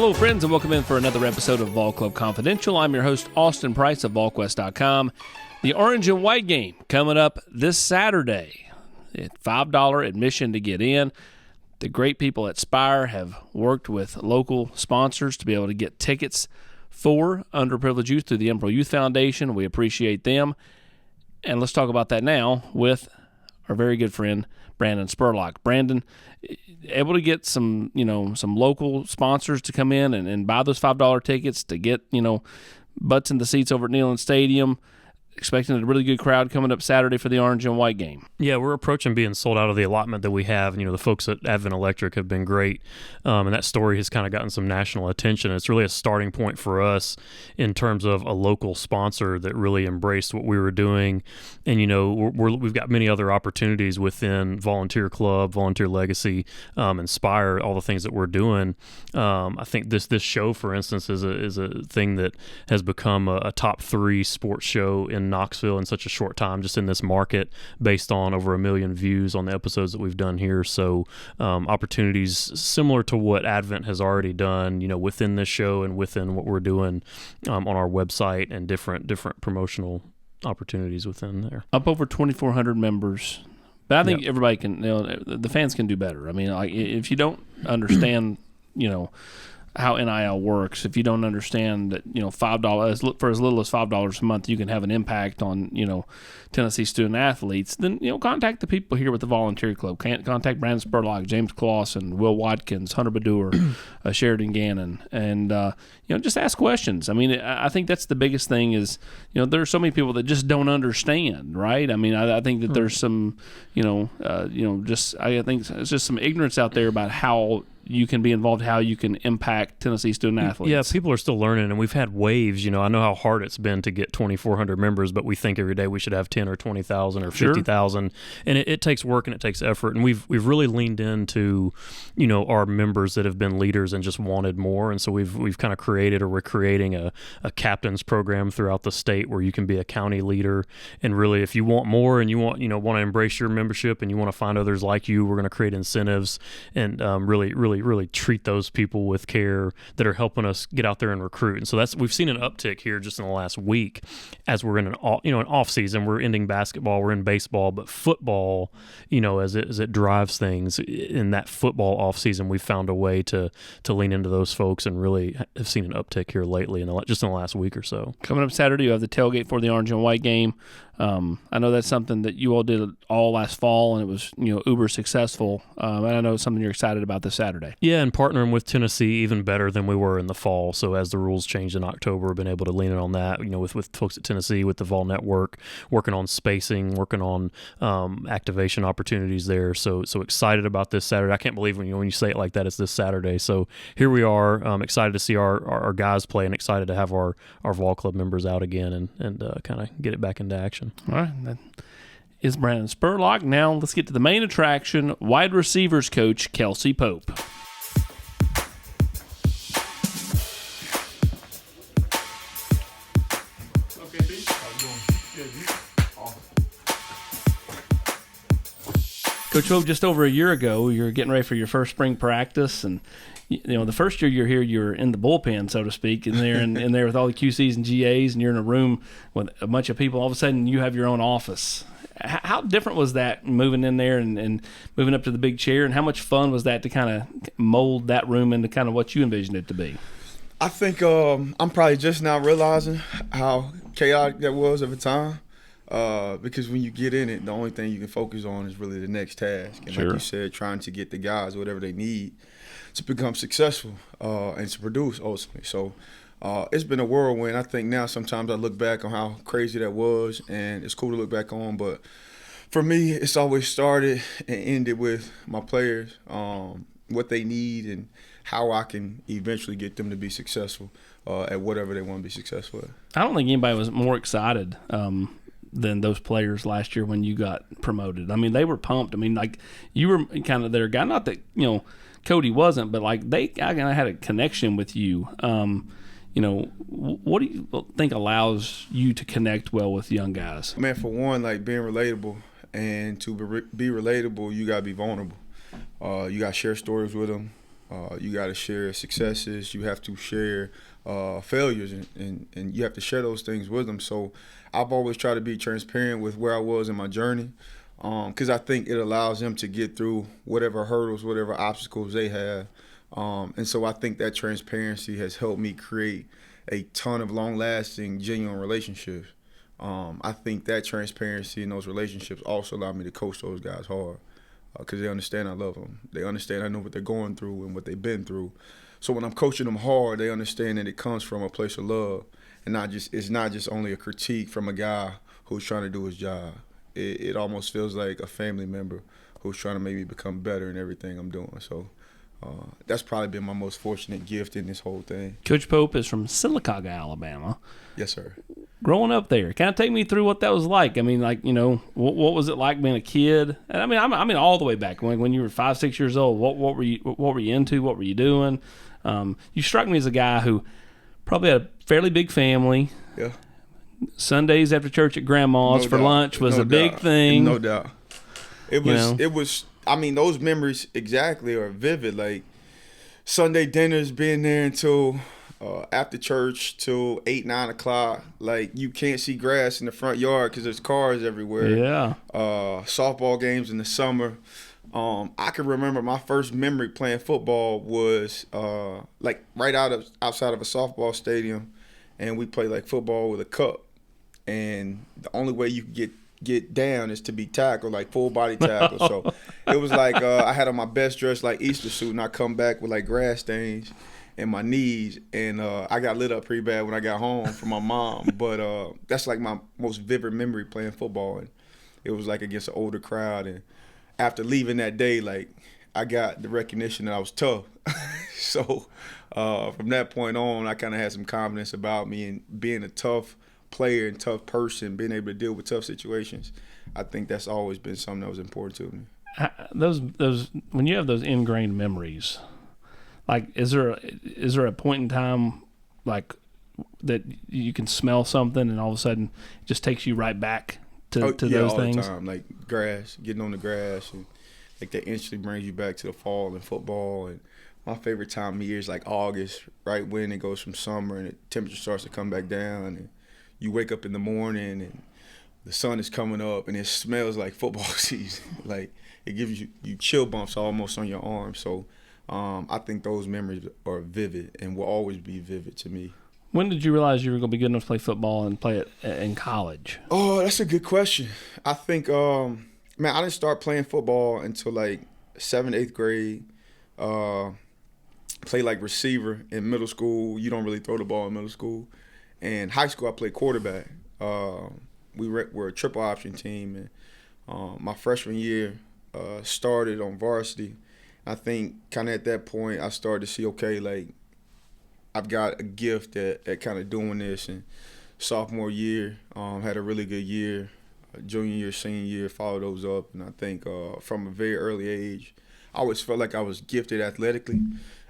Hello, friends, and welcome in for another episode of Vol Club Confidential. I'm your host, Austin Price of Volquest.com. The orange and white game coming up this Saturday. It's $5 admission to get in. The great people at Spire have worked with local sponsors to be able to get tickets for underprivileged youth through the Impro Youth Foundation. We appreciate them. And let's talk about that now with our very good friend, Brandon Spurlock. Brandon, able to get some local sponsors to come in and buy those $5 tickets to get, butts in the seats over at Neyland Stadium. Expecting a really good crowd coming up Saturday for the orange and white game. Yeah, we're approaching being sold out of the allotment that we have. The folks at Advent Electric have been great, and that story has kind of gotten some national attention. It's really a starting point for us in terms of a local sponsor that really embraced what we were doing. And, we've got many other opportunities within Volunteer Club, Volunteer Legacy, Inspire, all the things that we're doing. I think this show, for instance, is a thing that has become a top 3 sports show in Knoxville in such a short time, just in this market, based on over 1 million views on the episodes that we've done here. So opportunities similar to what Advent has already done, within this show and within what we're doing on our website, and different promotional opportunities within there. Up over 2,400 members. But I think everybody can, the fans can do better. I mean, if you don't understand, how NIL works, if you don't understand that, $5 for as little as $5 a month, you can have an impact on, Tennessee student athletes, then, contact the people here with the Volunteer Club. Contact Brandon Spurlock, James Clausen, Will Watkins, Hunter Badur, Sheridan Gannon, and, just ask questions. I mean, I think that's the biggest thing is, there are so many people that just don't understand, right? I mean, I think that there's some, I think it's just some ignorance out there about how you can be involved, how you can impact Tennessee student athletes. Yeah, people are still learning, and we've had waves. I know how hard it's been to get 2,400 members, but we think every day we should have 10 or 20,000 or 50,000, and it takes work and it takes effort. And we've really leaned into, our members that have been leaders and just wanted more, and so we've kind of created, or we're creating a captains program throughout the state where you can be a county leader. And really, if you want more and you want to embrace your membership and you want to find others like you, we're going to create incentives and really treat those people with care that are helping us get out there and recruit. And so we've seen an uptick here just in the last week as we're in an off season. We're ending basketball, we're in baseball, but football, as it drives things in that football off season, we've found a way to lean into those folks and really have seen an uptick here lately just in the last week or so. Coming up Saturday, you have the tailgate for the orange and white game. I know that's something that you all did all last fall, and it was uber successful. And I know it's something you're excited about this Saturday. Yeah, and partnering with Tennessee even better than we were in the fall. So as the rules changed in October, we've been able to lean in on that. With folks at Tennessee, with the Vol Network, working on spacing, working on activation opportunities there. So excited about this Saturday. I can't believe when you say it like that, it's this Saturday. So here we are. Excited to see our guys play, and excited to have our Vol Club members out again and kind of get it back into action. All right, that is Brandon Spurlock. Now let's get to the main attraction, wide receivers coach Kelsey Pope. Okay, B. How you doing? Good. Awesome. Coach Pope, just over a year ago, you're getting ready for your first spring practice, and the first year you're here, you're in the bullpen, so to speak, and there in there with all the QCs and GAs, and you're in a room with a bunch of people. All of a sudden, you have your own office. How different was that moving in there and moving up to the big chair, and how much fun was that to kind of mold that room into kind of what you envisioned it to be? I think I'm probably just now realizing how chaotic that was at the time. Because when you get in it, the only thing you can focus on is really the next task. And Sure. Like you said, trying to get the guys whatever they need to become successful and to produce ultimately. So it's been a whirlwind. I think now sometimes I look back on how crazy that was, and it's cool to look back on. But for me, it's always started and ended with my players, what they need and how I can eventually get them to be successful at whatever they want to be successful at. I don't think anybody was more excited than those players last year when you got promoted. I mean, they were pumped. I mean, like, you were kind of their guy. Not that, Cody wasn't, but, like, I kind of had a connection with you. What do you think allows you to connect well with young guys? Man, for one, like, being relatable, and to be relatable, you got to be vulnerable. You got to share stories with them. You got to share successes. You have to share failures, and you have to share those things with them. So I've always tried to be transparent with where I was in my journey, because I think it allows them to get through whatever hurdles, whatever obstacles they have. And so I think that transparency has helped me create a ton of long-lasting, genuine relationships. I think that transparency in those relationships also allowed me to coach those guys hard, because they understand I love them. They understand I know what they're going through and what they've been through. So when I'm coaching them hard, they understand that it comes from a place of love, and it's not just only a critique from a guy who's trying to do his job. It almost feels like a family member who's trying to make me become better in everything I'm doing. So that's probably been my most fortunate gift in this whole thing. Coach Pope is from Sylacauga, Alabama. Yes, sir. Growing up there, kind of take me through what that was like. I mean, like, what was it like being a kid? And I mean, all the way back when you were 5, 6 years old. What were you into? What were you doing? You struck me as a guy who probably had a fairly big family. Yeah. Sundays after church at grandma's for lunch was a big thing. No doubt. It was. I mean, those memories exactly are vivid. Like Sunday dinners, being there until after church till 8, 9 o'clock. Like you can't see grass in the front yard because there's cars everywhere. Yeah. Softball games in the summer. I can remember my first memory playing football was like right outside of a softball stadium, and we played like football with a cup, and the only way you could get down is to be tackled, like full body tackle. So it was like I had on my best dress like Easter suit, and I come back with like grass stains in my knees, and I got lit up pretty bad when I got home from my mom. But that's like my most vivid memory playing football, and it was like against an older crowd. And after leaving that day, like I got the recognition that I was tough. So from that point on, I kind of had some confidence about me, and being a tough player and tough person, being able to deal with tough situations. I think that's always been something that was important to me. Those when you have those ingrained memories, like is there a point in time like that you can smell something and all of a sudden it just takes you right back to those all things? The time, like grass, getting on the grass, and like that instantly brings you back to the fall and football. And my favorite time of year is like August, right when it goes from summer and the temperature starts to come back down, and you wake up in the morning and the sun is coming up and it smells like football season. Like it gives you chill bumps almost on your arm. So I think those memories are vivid and will always be vivid to me. When did you realize you were going to be good enough to play football and play it in college? Oh, that's a good question. I think, I didn't start playing football until like 7th, 8th grade. Play like receiver in middle school. You don't really throw the ball in middle school. And high school, I played quarterback. We were a triple option team, and my freshman year started on varsity. I think kind of at that point, I started to see, okay, like I've got a gift at kind of doing this. And sophomore year, had a really good year. Junior year, senior year, followed those up. And I think from a very early age, I always felt like I was gifted athletically.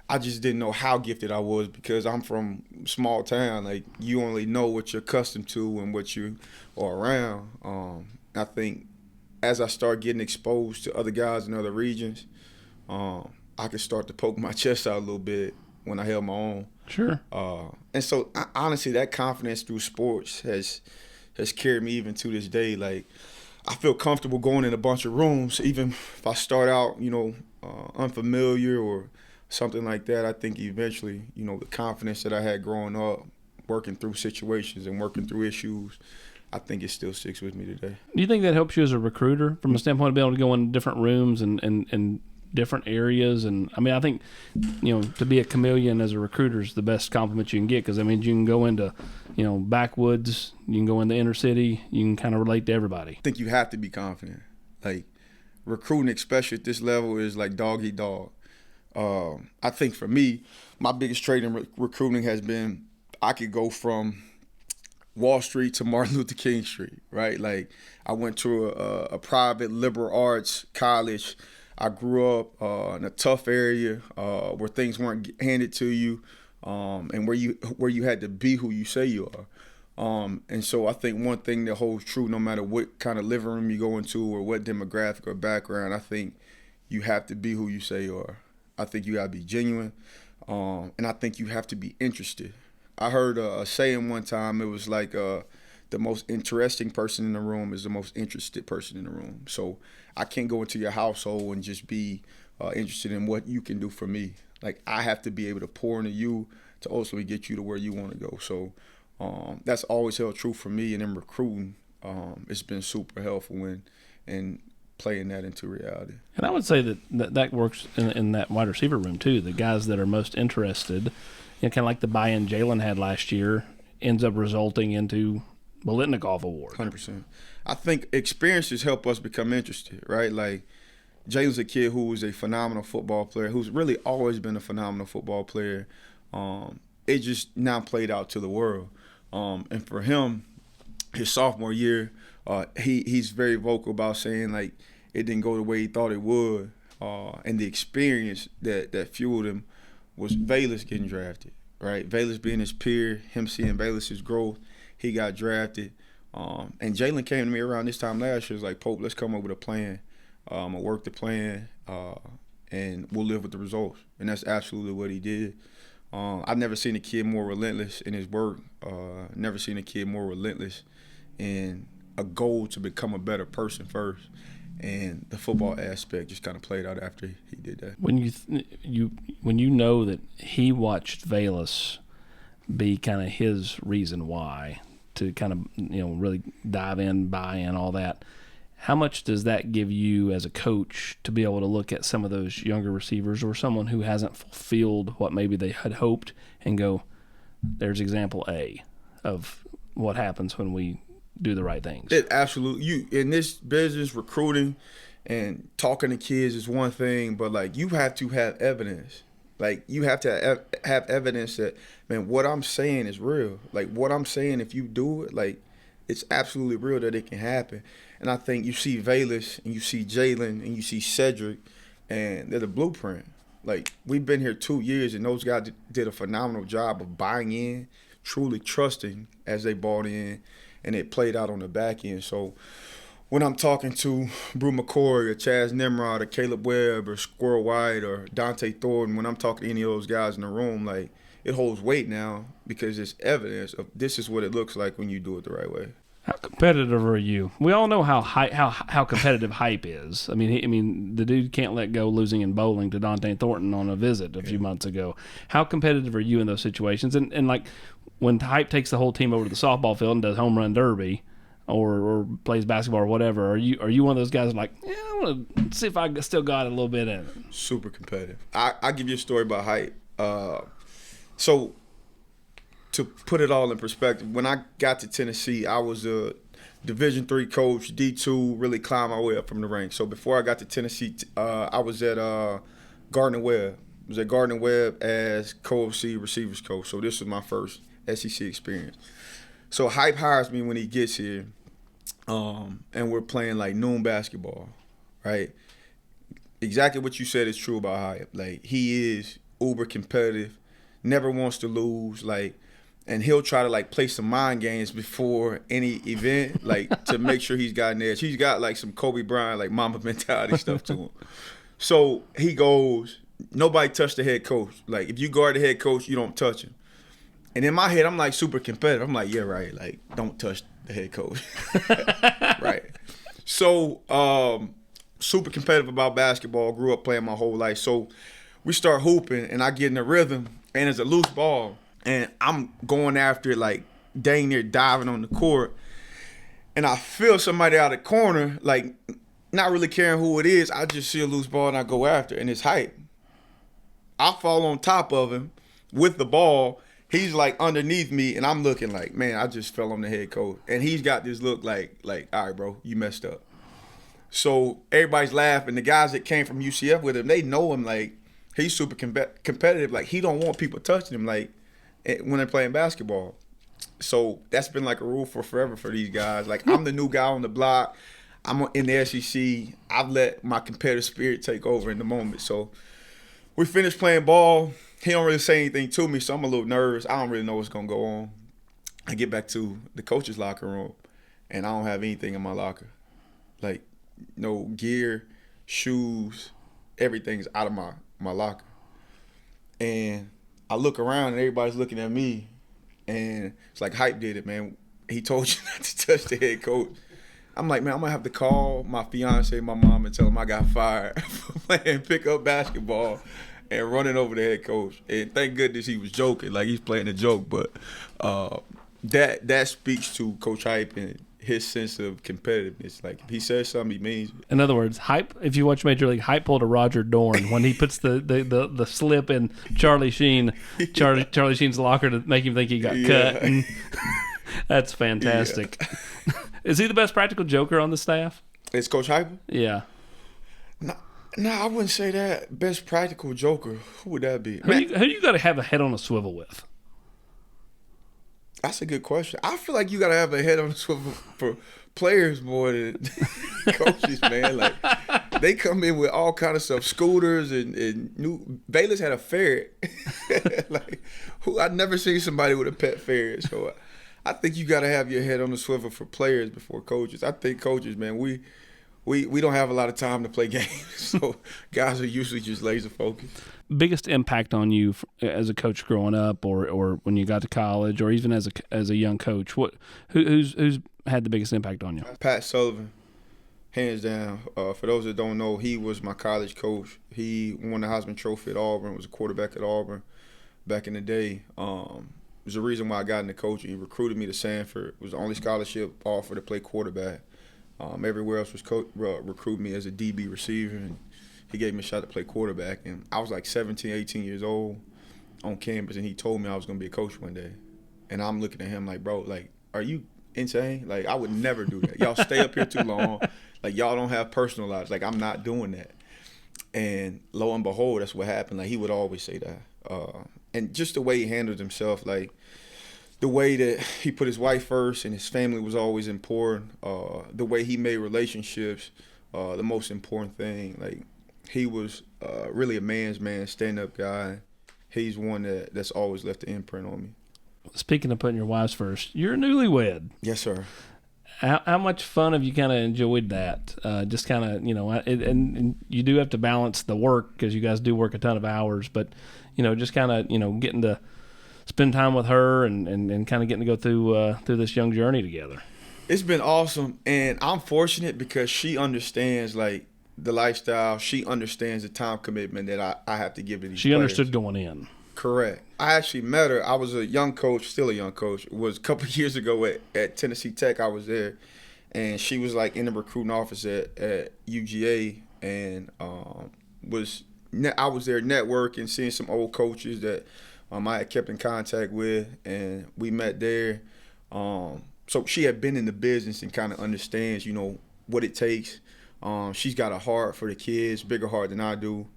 I just didn't know how gifted I was because I'm from small town. Like, you only know what you're accustomed to and what you are around. I think as I start getting exposed to other guys in other regions, I could start to poke my chest out a little bit when I held my own. Sure. And so, honestly, that confidence through sports has carried me even to this day. Like, I feel comfortable going in a bunch of rooms, even if I start out, unfamiliar or something like that. I think eventually, the confidence that I had growing up, working through situations and working through issues, I think it still sticks with me today. Do you think that helps you as a recruiter from a standpoint of being able to go in different rooms and different areas? And I mean, I think, to be a chameleon as a recruiter is the best compliment you can get, because, I mean, you can go into, backwoods, you can go in the inner city, you can kind of relate to everybody. I think you have to be confident. Like, recruiting, especially at this level, is like dog eat dog. I think for me, my biggest trait in recruiting has been I could go from Wall Street to Martin Luther King Street, right? Like, I went to a private liberal arts college. I grew up in a tough area where things weren't handed to you, and where you had to be who you say you are. And so I think one thing that holds true no matter what kind of living room you go into or what demographic or background, I think you have to be who you say you are. I think you got to be genuine. And I think you have to be interested. I heard a saying one time, it was like the most interesting person in the room is the most interested person in the room. So I can't go into your household and just be interested in what you can do for me. Like, I have to be able to pour into you to ultimately get you to where you want to go. So that's always held true for me. And in recruiting, it's been super helpful in playing that into reality. And I would say that works in that wide receiver room too. The guys that are most interested, kind of like the buy-in Jalen had last year, ends up resulting into Bolitnikov Award. 100%. I think experiences help us become interested, right? Like, Jalen's a kid who is a phenomenal football player, who's really always been a phenomenal football player. It just now played out to the world. And for him, his sophomore year, he's very vocal about saying, like, it didn't go the way he thought it would. And the experience that fueled him was Velus getting drafted, right? Velus being his peer, him seeing Velus's growth, he got drafted. And Jalen came to me around this time last year. Was like, Pope, let's come up with a plan. I'll work the plan, and we'll live with the results. And that's absolutely what he did. I've never seen a kid more relentless in his work. Never seen a kid more relentless in a goal to become a better person first. And the football aspect just kind of played out after he did that. When you know that he watched Velus be kind of his reason why to kind of really dive in, buy in, all that, how much does that give you as a coach to be able to look at some of those younger receivers or someone who hasn't fulfilled what maybe they had hoped and go, there's example A of what happens when we do the right things? It absolutely. You in this business, recruiting and talking to kids is one thing, but like, you have to have evidence. Like, you have to have evidence that, man, what I'm saying is real. Like, what I'm saying, if you do it, like, it's absolutely real that it can happen. And I think you see Velus and you see Jalen and you see Cedric, and they're the blueprint. Like, we've been here 2 years, and those guys did a phenomenal job of buying in, truly trusting as they bought in, and it played out on the back end. So when I'm talking to Brew McCoy or Chaz Nimrod or Caleb Webb or Squirrel White or Dante Thornton, when I'm talking to any of those guys in the room, like, it holds weight now because it's evidence of this is what it looks like when you do it the right way. How competitive are you? We all know how competitive Hype is. I mean, the dude can't let go losing in bowling to Dante Thornton on a visit a few months ago. How competitive are you in those situations? And like, when Hype takes the whole team over to the softball field and does home run derby, or plays basketball or whatever, are you one of those guys like, yeah, I want to see if I still got a little bit in it? Super competitive. I'll give you a story about Hype. So to put it all in perspective, when I got to Tennessee, I was a Division III coach, D2, really climbed my way up from the ranks. So before I got to Tennessee, I was at Gardner Webb. I was at Gardner Webb as co-OC receivers coach. So this was my first SEC experience. So Hype hires me when he gets here, and we're playing like noon basketball, right? Exactly what you said is true about Hype. Like, he is uber competitive, never wants to lose, like, and he'll try to like play some mind games before any event, like, to make sure he's got an edge. He's got like some Kobe Bryant, like, Mamba mentality stuff to him. So he goes, nobody touch the head coach. Like, if you guard the head coach, you don't touch him. And in my head, I'm like super competitive. I'm like, yeah, right. Like, don't touch the head coach. Right. So, super competitive about basketball. Grew up playing my whole life. So we start hooping, and I get in a rhythm, and it's a loose ball. And I'm going after it, like, dang near diving on the court. And I feel somebody out of the corner, like, not really caring who it is. I just see a loose ball, and I go after it, and it's Hype. I fall on top of him with the ball. He's, like, underneath me, and I'm looking like, man, I just fell on the head coach. And he's got this look like, all right, bro, you messed up. So everybody's laughing. The guys that came from UCF with him, they know him, like, he's super competitive. Like, he don't want people touching him, like, when they're playing basketball. So that's been like a rule for forever for these guys. Like, I'm the new guy on the block. I'm in the SEC. I've let my competitive spirit take over in the moment. So we finished playing ball. He don't really say anything to me, so I'm a little nervous. I don't really know what's going to go on. I get back to the coach's locker room, and I don't have anything in my locker. Like, no gear, shoes, everything's out of my my locker. And I look around and everybody's looking at me, and it's like Hype did it, man. He told you not to touch the head coach. I'm like, man, I'm gonna have to call my fiance, my mom, and tell them I got fired for playing pickup basketball and running over the head coach. And thank goodness he was joking, like he's playing a joke. But that speaks to Coach Hype and his sense of competitiveness. Like if he says something, he means it. In other words, Hype. If you watch Major League, Hype pulled a Roger Dorn when he puts the slip in Charlie Sheen's locker to make him think he got cut. And that's fantastic. Yeah. Is he the best practical joker on the staff? It's Coach Heupel? Yeah. No, I wouldn't say that. Best practical joker. Who would that be? Who you got to have a head on a swivel with? That's a good question. I feel like you got to have a head on a swivel for players more than coaches, man. Like they come in with all kind of stuff, scooters and new. Bayless had a ferret. Like I'd never seen somebody with a pet ferret. So I think you got to have your head on the swivel for players before coaches. I think coaches, man, we don't have a lot of time to play games, so guys are usually just laser focused. Biggest impact on you as a coach growing up, or when you got to college, or even as a young coach, who's had the biggest impact on you? Pat Sullivan, hands down. For those that don't know, he was my college coach. He won the Heisman Trophy at Auburn. Was a quarterback at Auburn back in the day. It was the reason why I got into coaching. He recruited me to Sanford. It was the only scholarship offered to play quarterback. Everywhere else was recruit me as a DB receiver, and he gave me a shot to play quarterback. And I was like 17, 18 years old on campus, and he told me I was going to be a coach one day. And I'm looking at him like, bro, like, are you insane? Like, I would never do that. Y'all stay up here too long. Like, y'all don't have personal lives. Like, I'm not doing that. And lo and behold, that's what happened. Like, he would always say that. And just the way he handled himself, like, the way that he put his wife first and his family was always important. The way he made relationships the most important thing. Like, he was really a man's man, stand-up guy. He's one that's always left an imprint on me. Speaking of putting your wives first, you're a newlywed. Yes, sir. How much fun have you kind of enjoyed that? Just kind of, and you do have to balance the work because you guys do work a ton of hours, but, just kind of, getting to spend time with her and kind of getting to go through this young journey together. It's been awesome, and I'm fortunate because she understands, like, the lifestyle. She understands the time commitment that I have to give to these She players. understood going in. Correct. I actually met her. I was a young coach, still a young coach. It was a couple of years ago at Tennessee Tech. I was there, and she was, like, in the recruiting office at UGA, and I was there networking, seeing some old coaches that I had kept in contact with, and we met there. So she had been in the business and kind of understands, what it takes. She's got a heart for the kids, bigger heart than I do.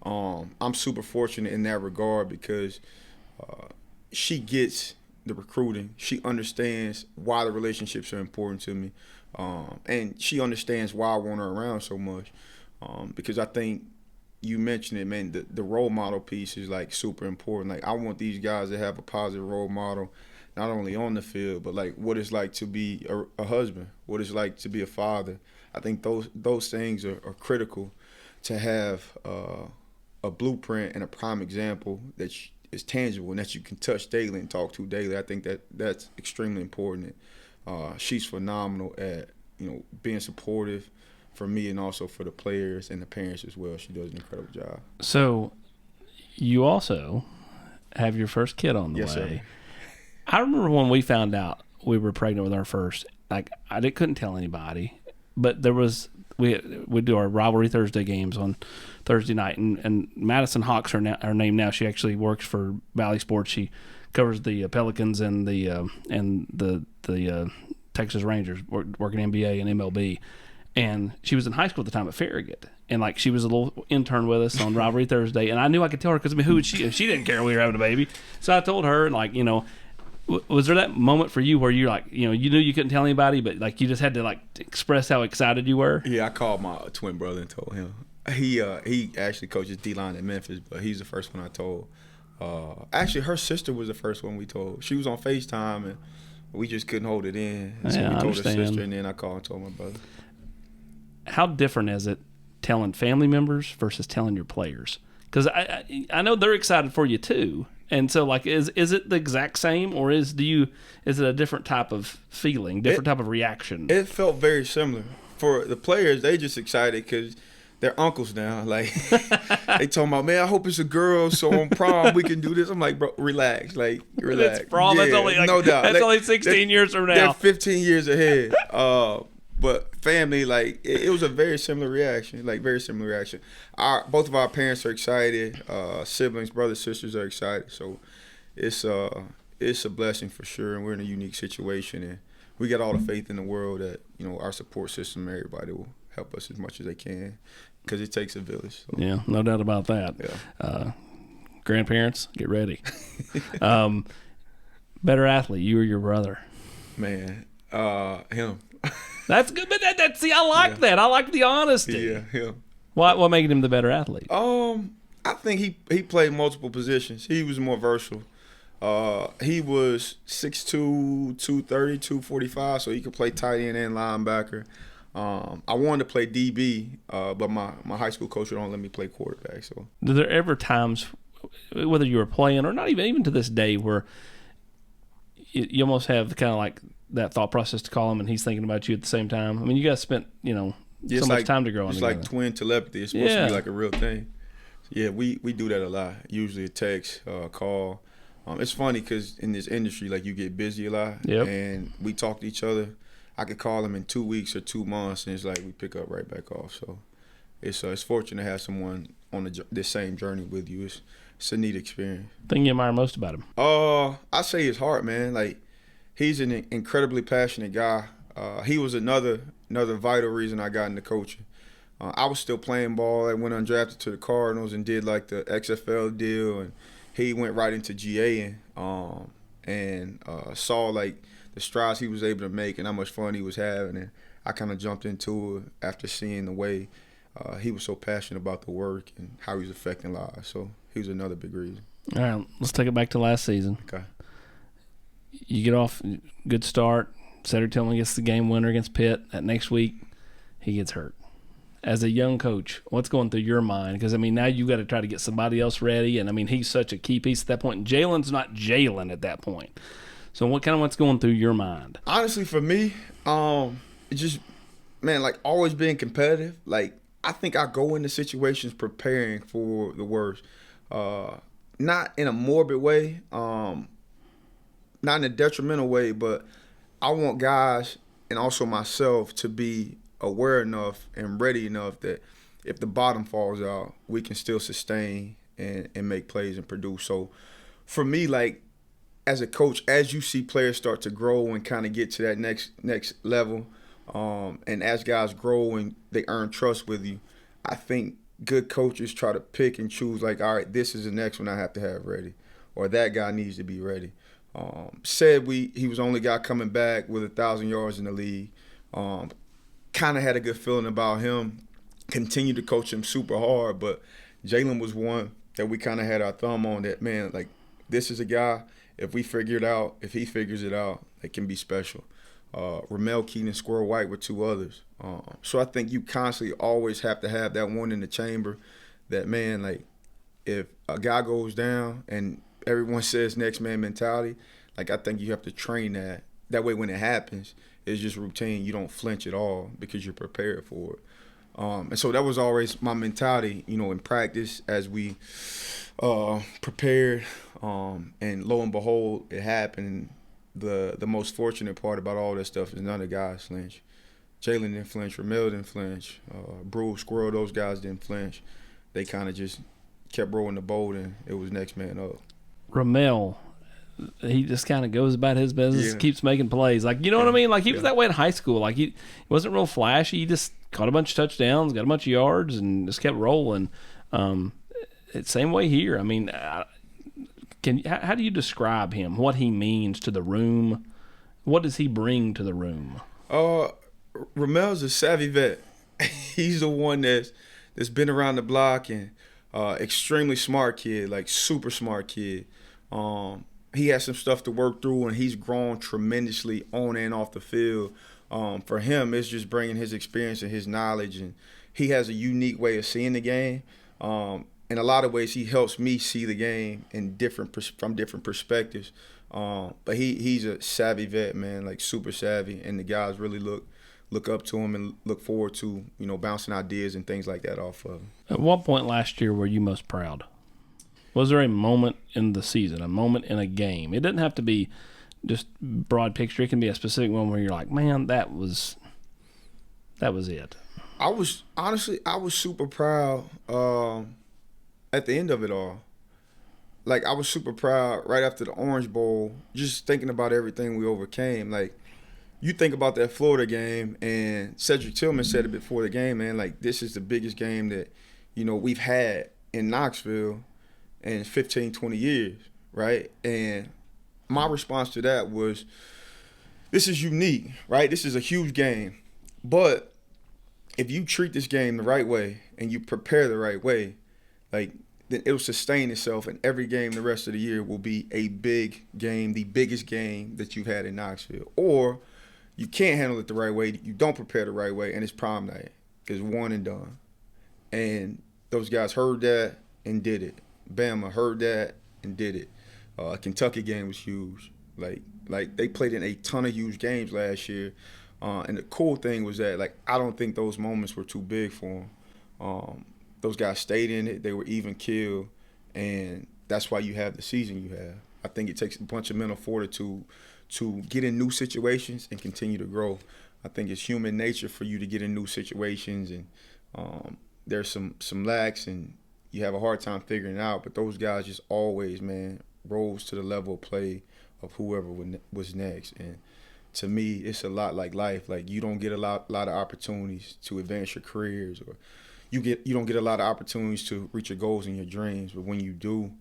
I'm super fortunate in that regard because she gets the recruiting. She understands why the relationships are important to me. And she understands why I want her around so much. Because I think you mentioned it, man, the role model piece is, like, super important. Like, I want these guys to have a positive role model, not only on the field, but, like, what it's like to be a husband, what it's like to be a father. I think those things are critical to have a blueprint and a prime example that is tangible and that you can touch daily and talk to daily. I think that's extremely important. She's phenomenal at, being supportive for me and also for the players and the parents as well. She does an incredible job. So you also have your first kid on the way. Sir. I remember when we found out we were pregnant with our first, like, couldn't tell anybody, but we do our Rivalry Thursday games on Thursday night, and Madison Hawk's her name now. She actually works for Valley Sports. She covers the Pelicans and the Texas Rangers, working NBA and MLB. And she was in high school at the time at Farragut. And, like, she was a little intern with us on Rivalry Thursday. And I knew I could tell her because, who would she if she didn't care we were having a baby? So I told her, and, like, was there that moment for you where you, like, you knew you couldn't tell anybody, but, like, you just had to, like, express how excited you were? Yeah, I called my twin brother and told him. He actually coaches D-line in Memphis, but he's the first one I told. Actually, her sister was the first one we told. She was on FaceTime, and we just couldn't hold it in. And so we told her sister, and then I called and told my brother. How different is it telling family members versus telling your players? Because I know they're excited for you too. And so, like, is it the exact same, or is it a different type of feeling, different type of reaction? It felt very similar. For the players, they just excited because they're uncles now. Like, they talking about, man, I hope it's a girl, so on prom we can do this. I'm like, bro, relax. Like, relax. It's prom. Yeah, that's only no doubt. That's only 16 years from now. They're 15 years ahead. But family, like, it was a very similar reaction. Like, very similar reaction. Both of our parents are excited. Siblings, brothers, sisters are excited. So it's a blessing for sure, and we're in a unique situation, and we got all the faith in the world that, you know, our support system, everybody will help us as much as they can, because it takes a village. So. Yeah, no doubt about that. Yeah. Grandparents, get ready. Better athlete, you or your brother? Man, him. That's good, but see, I like that. I like the honesty. Yeah, him. What made him the better athlete? I think he played multiple positions. He was more versatile. He was 6'2", 230, 245, so he could play tight end and linebacker. I wanted to play DB, but my high school coach don't let me play quarterback. So, Did there ever times, whether you were playing or not even to this day, where you almost have kind of like that thought process to call him and he's thinking about you at the same time? I mean, you guys spent, so much time to grow on together. It's like twin telepathy. It's supposed to be like a real thing. Yeah, we do that a lot. Usually a text, call. It's funny because in this industry, like, you get busy a lot. Yep. And we talk to each other. I could call him in 2 weeks or 2 months, and it's like we pick up right back off. So it's fortunate to have someone on this same journey with you. It's a neat experience. Thing you admire most about him? I say his heart, man. Like, he's an incredibly passionate guy. He was another vital reason I got into coaching. I was still playing ball. I went undrafted to the Cardinals and did like the XFL deal, and he went right into GA and saw like the strides he was able to make and how much fun he was having, and I kind of jumped into it after seeing the way he was so passionate about the work and how he was affecting lives. So he was another big reason. All right, let's take it back to last season. Okay. You get off, good start. Cedric Tillman gets the game winner against Pitt. That next week, he gets hurt. As a young coach, what's going through your mind? Because, I mean, now you got to try to get somebody else ready. And, I mean, he's such a key piece at that point. Jalen's not Jalen at that point. So what's going through your mind? Honestly, for me, it just, man, like, always being competitive. Like, I think I go into situations preparing for the worst. Not in a morbid way, not in a detrimental way, but I want guys and also myself to be aware enough and ready enough that if the bottom falls out, we can still sustain and make plays and produce. So for me, like, as a coach, as you see players start to grow and kind of get to that next level, and as guys grow and they earn trust with you, I think good coaches try to pick and choose, like, all right, this is the next one I have to have ready, or that guy needs to be ready. He was the only guy coming back with 1,000 yards in the league. Kind of had a good feeling about him. Continued to coach him super hard, but Jalen was one that we kind of had our thumb on, that, man, like, this is a guy, if he figures it out, it can be special. Ramel Keaton and Squirrel White were two others. So I think you constantly always have to have that one in the chamber that, man, like, if a guy goes down and everyone says next man mentality, like, I think you have to train that. That way when it happens, it's just routine. You don't flinch at all because you're prepared for it. And so that was always my mentality, in practice as we prepared. And lo and behold, it happened. The most fortunate part about all this stuff is none of the guys flinch. Jalen didn't flinch. Ramel didn't flinch. Bruce, Squirrel, those guys didn't flinch. They kind of just kept rolling the boat, and it was next man up. Ramel, he just kind of goes about his business, keeps making plays. Like, you know what I mean? Like, he was that way in high school. Like, he wasn't real flashy. He just caught a bunch of touchdowns, got a bunch of yards, and just kept rolling. Same way here. I mean, how do you describe him? What he means to the room? What does he bring to the room? Ramel's a savvy vet. He's the one that's been around the block and extremely smart kid, like super smart kid. He has some stuff to work through, and he's grown tremendously on and off the field. For him, it's just bringing his experience and his knowledge, and he has a unique way of seeing the game. in a lot of ways, he helps me see the game in from different perspectives. But he's a savvy vet, man, like super savvy, and the guys really look up to him and look forward to, bouncing ideas and things like that off of him. At what point last year were you most proud? Was there a moment in the season, a moment in a game? It doesn't have to be just broad picture. It can be a specific one where you're like, man, that was it. I was super proud at the end of it all. Like, I was super proud right after the Orange Bowl, just thinking about everything we overcame. Like, you think about that Florida game, and Cedric Tillman said it before the game, man, like, this is the biggest game that, we've had in Knoxville in 15, 20 years, right? And my response to that was, this is unique, right? This is a huge game. But if you treat this game the right way and you prepare the right way, like, then it'll sustain itself, and every game the rest of the year will be a big game, the biggest game that you've had in Knoxville. Or you can't handle it the right way, you don't prepare the right way, and it's prom night. It's one and done. And those guys heard that and did it. Bama heard that and did it. Kentucky game was huge. Like they played in a ton of huge games last year. And the cool thing was that, like, I don't think those moments were too big for them. Those guys stayed in it. They were even killed, and that's why you have the season you have. I think it takes a bunch of mental fortitude to get in new situations and continue to grow. I think it's human nature for you to get in new situations, and there's some lacks, and you have a hard time figuring it out. But those guys just always, man, rose to the level of play of whoever was next. And to me, it's a lot like life. Like, you don't get a lot of opportunities to advance your careers, or you don't get a lot of opportunities to reach your goals and your dreams. But when you do,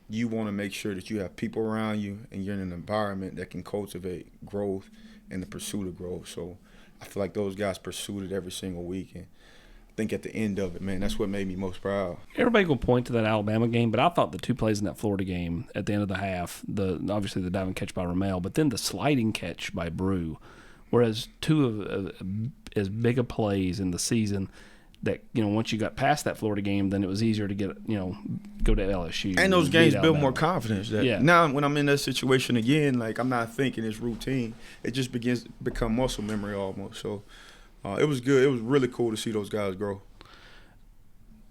you want to make sure that you have people around you and you're in an environment that can cultivate growth and the pursuit of growth. So I feel like those guys pursued it every single week. And I think at the end of it, man, that's what made me most proud. Everybody will point to that Alabama game, but I thought the two plays in that Florida game at the end of the half, obviously the diving catch by Ramel, but then the sliding catch by Brew, whereas two of as big of plays in the season that, once you got past that Florida game, then it was easier to go to LSU. And those games build more confidence. Now, when I'm in that situation again, like, I'm not thinking it's routine. It just begins to become muscle memory almost. So it was good. It was really cool to see those guys grow.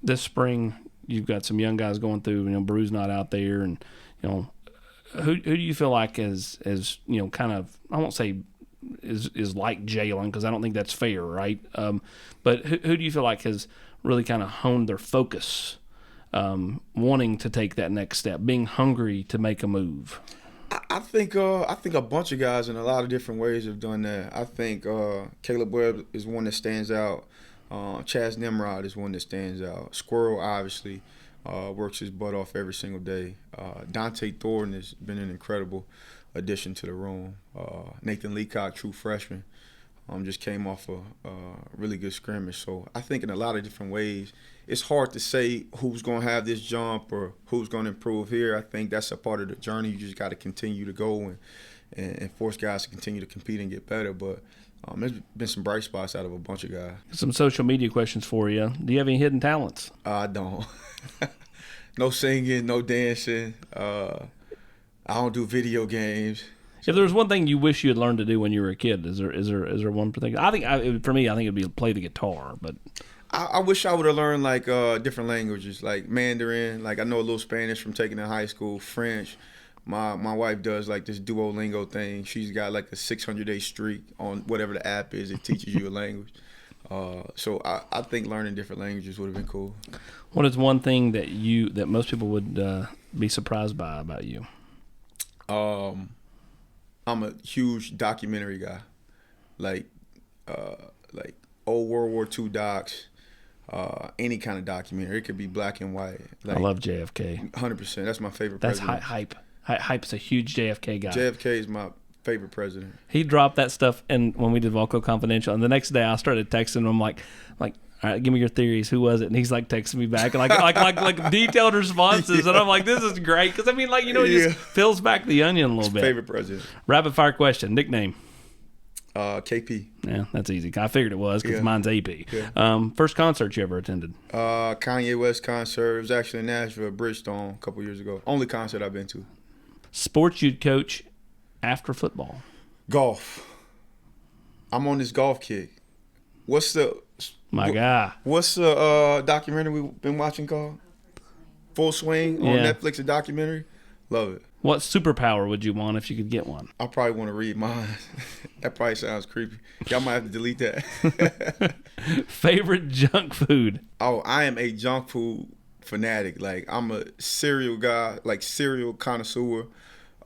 This spring, you've got some young guys going through. Brew's not out there, and who do you feel like is kind of, I won't say is like Jalen, because I don't think that's fair, right? But who do you feel like has really kind of honed their focus, wanting to take that next step, being hungry to make a move? I think a bunch of guys in a lot of different ways have done that. I think Caleb Webb is one that stands out. Chaz Nimrod is one that stands out. Squirrel obviously works his butt off every single day. Dante Thornton has been an incredible addition to the room. Nathan Leacock, true freshman, just came off a really good scrimmage. So I think in a lot of different ways, it's hard to say who's going to have this jump or who's going to improve here. I think that's a part of the journey. You just got to continue to go and force guys to continue to compete and get better. But there's been some bright spots out of a bunch of guys. Some social media questions for you. Do you have any hidden talents? I don't. No singing, no dancing. I don't do video games. If there was one thing you wish you had learned to do when you were a kid, is there one particular? I think for me, I think it'd be play the guitar. But I wish I would have learned like different languages, like Mandarin. Like, I know a little Spanish from taking in high school, French. My wife does like this Duolingo thing. She's got like a 600-day streak on whatever the app is. It teaches you a language. So I think learning different languages would have been cool. What is one thing that most people would be surprised by about you? I'm a huge documentary guy, like old World War II docs, any kind of documentary. It could be black and white. Like, I love JFK. 100%. That's my favorite. That's president. hype. Hype's a huge JFK guy. JFK is my favorite president. He dropped that stuff, and when we did Volquest Confidential, and the next day I started texting him like. All right, give me your theories. Who was it? And he's like texting me back, like detailed responses, and I'm like, this is great because it just peels back the onion a little bit. Favorite president. Rapid fire question. Nickname. KP. Yeah, that's easy. I figured it was because Yeah. mine's AP. Yeah. First concert you ever attended? Kanye West concert. It was actually in Nashville at Bridgestone a couple years ago. Only concert I've been to. Sports you'd coach after football? Golf. I'm on this golf kick. What's the guy. What's the documentary we've been watching called? Full Swing on Yeah. Netflix, a documentary. Love it. What superpower would you want if you could get one? I probably want to read mine. That probably sounds creepy. Y'all might have to delete that. Favorite junk food? Oh, I am a junk food fanatic. Like, I'm a cereal guy, like cereal connoisseur.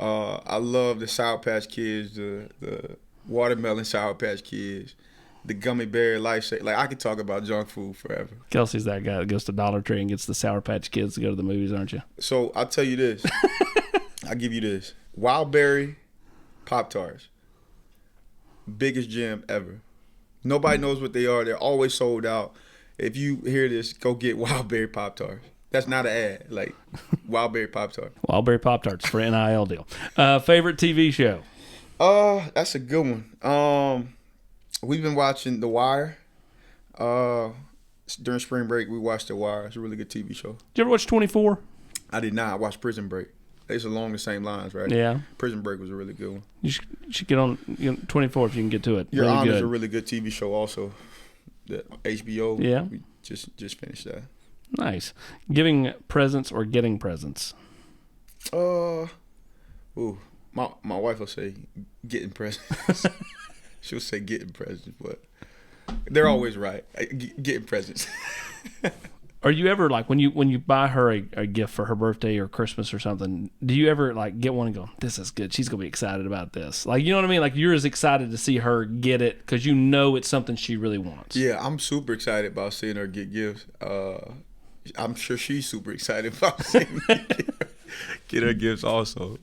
I love the Sour Patch Kids, the watermelon Sour Patch Kids, the gummy bear lifesaver. Like, I could talk about junk food forever. Kelsey's that guy that goes to Dollar Tree and gets the Sour Patch Kids to go to the movies, aren't you? So I'll tell you this. I'll give you this. Wild Berry Pop-Tarts. Biggest gem ever. Nobody knows what they are. They're always sold out. If you hear this, go get Wild Berry Pop-Tarts. That's not an ad. Like, Wild Berry Pop-Tart. Wildberry Pop-Tarts for NIL deal. Favorite TV show? That's a good one. We've been watching The Wire. During spring break, we watched The Wire. It's a really good TV show. Did you ever watch 24? I did not. I watched Prison Break. It's along the same lines, right? Yeah. Prison Break was a really good one. You should get on 24 if you can get to it. Your really Honor's good. a really good TV show also. The HBO. Yeah. We just finished that. Nice. Giving presents or getting presents? My wife will say getting presents. She'll say getting presents, but they're always right. Getting presents. Are you ever like when you buy her a gift for her birthday or Christmas or something? Do you ever like get one and go, "This is good. She's gonna be excited about this." Like, you know what I mean? Like, you're as excited to see her get it because you know it's something she really wants. Yeah, I'm super excited about seeing her get gifts. I'm sure she's super excited about seeing me get her gifts also.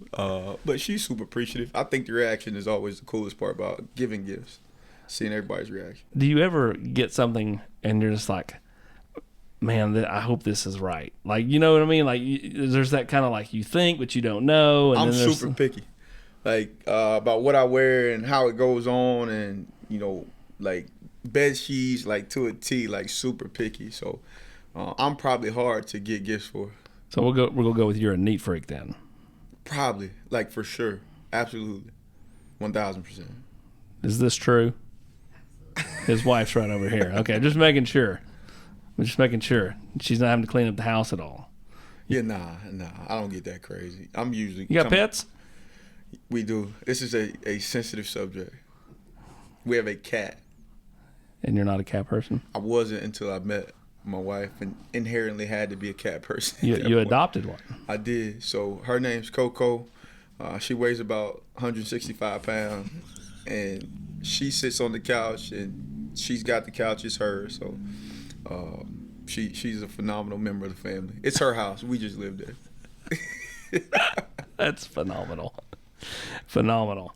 But she's super appreciative. I think the reaction is always the coolest part about giving gifts, seeing everybody's reaction. Do you ever get something and you're just like, man, I hope this is right? Like, you know what I mean? Like, there's that kind of like you think, but you don't know. And I'm then super picky, like about what I wear and how it goes on, and like bed sheets, like to a T, like super picky. So I'm probably hard to get gifts for. So we're gonna go with you're a neat freak then. Probably, like for sure, absolutely, 1,000%. Is this true? His wife's right over here. Okay, just making sure. I'm just making sure she's not having to clean up the house at all. Yeah, nah, I don't get that crazy. I'm usually. You got pets? We do. This is a sensitive subject. We have a cat. And you're not a cat person? I wasn't until I met my wife and inherently had to be a cat person. You adopted one? I did. So her name's Coco. She weighs about 165 pounds. And she sits on the couch, and she's got the couch. It's hers. So she's a phenomenal member of the family. It's her house. We just live there. That's phenomenal. Phenomenal.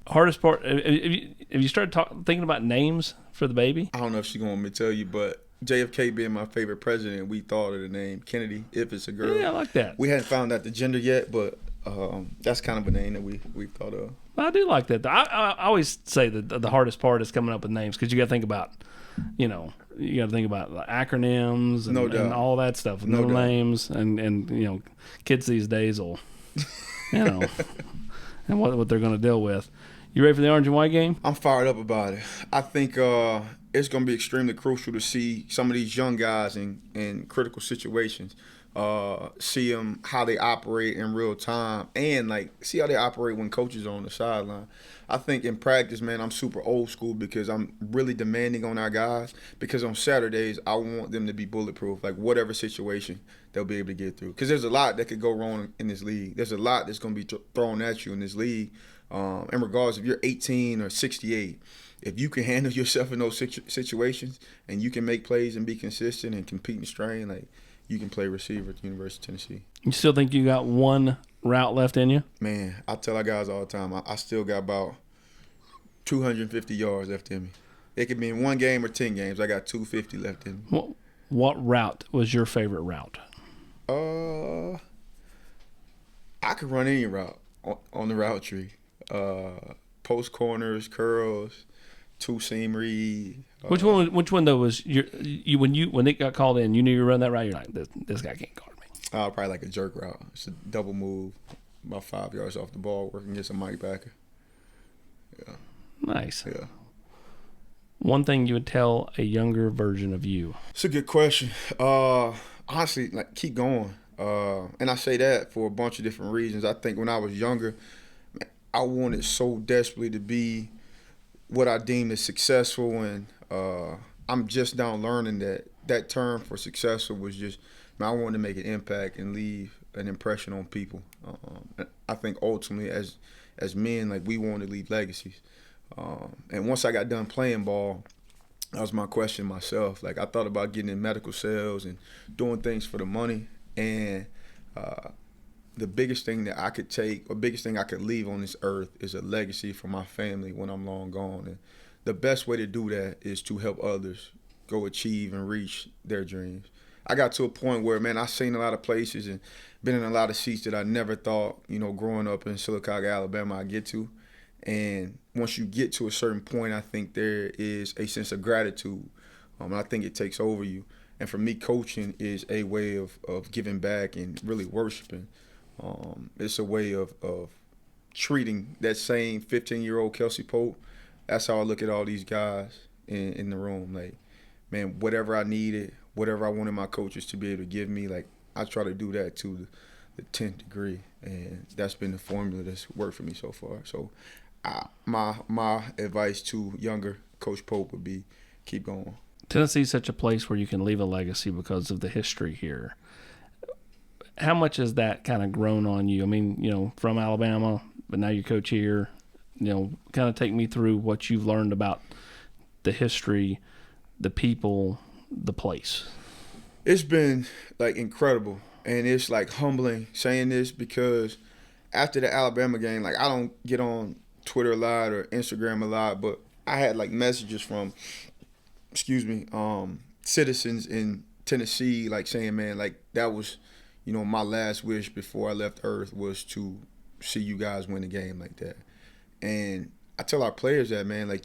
Hardest part, have you started thinking about names for the baby? I don't know if she's going to tell you, but JFK being my favorite president, we thought of the name Kennedy, if it's a girl. Yeah, I like that. We hadn't found out the gender yet, but that's kind of a name that we've thought of. I do like that. I always say that the hardest part is coming up with names because you got to think about, you got to think about the acronyms and all that stuff, and middle names, and kids these days will, and what they're going to deal with. You ready for the orange and white game? I'm fired up about it. I think it's going to be extremely crucial to see some of these young guys in critical situations. See them, how they operate in real time, and see how they operate when coaches are on the sideline. I think in practice, man, I'm super old school because I'm really demanding on our guys, because on Saturdays, I want them to be bulletproof, like whatever situation they'll be able to get through. Because there's a lot that could go wrong in this league. There's a lot that's going to be thrown at you in this league. And regardless if you're 18 or 68, if you can handle yourself in those situations and you can make plays and be consistent and compete and strain, you can play receiver at the University of Tennessee. You still think you got one route left in you? Man, I tell our guys all the time, I still got about 250 yards left in me. It could be in one game or 10 games. I got 250 left in me. What route was your favorite route? I could run any route on the route tree. post corners, curls, two seam read. Which one though was when it got called in? You knew you were running that route. You're like, this guy can't guard me. Probably like a jerk route. It's a double move, about 5 yards off the ball, working against a Mike backer. Yeah. Nice. Yeah. One thing you would tell a younger version of you? It's a good question. Honestly, like, keep going. And I say that for a bunch of different reasons. I think when I was younger, I wanted so desperately to be what I deemed as successful, and I'm just now learning that term for successful was just, man, I wanted to make an impact and leave an impression on people. I think ultimately as men, like, we want to leave legacies. And once I got done playing ball, that was my question myself. Like, I thought about getting in medical sales and doing things for the money. And the biggest thing that I could take, or biggest thing I could leave on this earth, is a legacy for my family when I'm long gone. And the best way to do that is to help others go achieve and reach their dreams. I got to a point where, man, I've seen a lot of places and been in a lot of seats that I never thought, growing up in Sylacauga, Alabama, I'd get to. And once you get to a certain point, I think there is a sense of gratitude. And I think it takes over you. And for me, coaching is a way of giving back and really worshiping. It's a way of treating that same 15-year-old Kelsey Pope. That's how I look at all these guys in the room. Like, man, whatever I needed, whatever I wanted my coaches to be able to give me, like, I try to do that to the 10th degree. And that's been the formula that's worked for me so far. So my advice to younger Coach Pope would be keep going. Tennessee's such a place where you can leave a legacy because of the history here. How much has that kind of grown on you? I mean, from Alabama, but now you coach here. Kind of take me through what you've learned about the history, the people, the place. It's been, like, incredible, and it's, like, humbling saying this because after the Alabama game, like, I don't get on Twitter a lot or Instagram a lot, but I had, like, messages from citizens in Tennessee, like, saying, man, like, that was, my last wish before I left Earth was to see you guys win a game like that. And I tell our players that, man, like,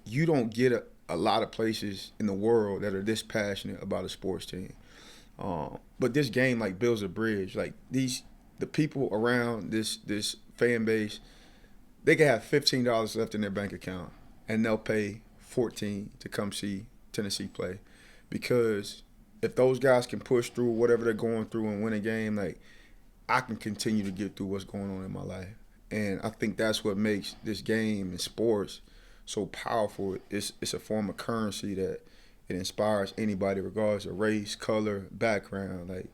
you don't get a lot of places in the world that are this passionate about a sports team. But this game, like, builds a bridge. Like, the people around this fan base, they can have $15 left in their bank account, and they'll pay $14 to come see Tennessee play. Because if those guys can push through whatever they're going through and win a game, like, I can continue to get through what's going on in my life. And I think that's what makes this game and sports so powerful. It's a form of currency that it inspires anybody, regardless of race, color, background. Like,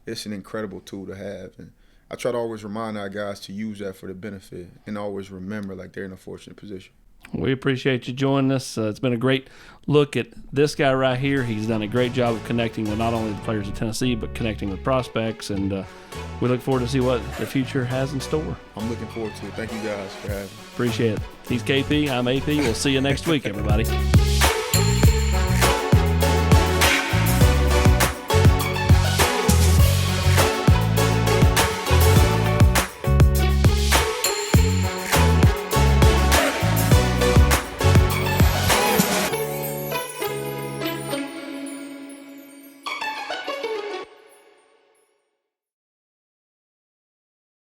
it's an incredible tool to have. And I try to always remind our guys to use that for the benefit and always remember, like, they're in a fortunate position. We appreciate you joining us. It's been a great look at this guy right here. He's done a great job of connecting with not only the players of Tennessee, but connecting with prospects. And we look forward to see what the future has in store. I'm looking forward to it. Thank you guys for having me. Appreciate it. He's KP. I'm AP. We'll see you next week, everybody.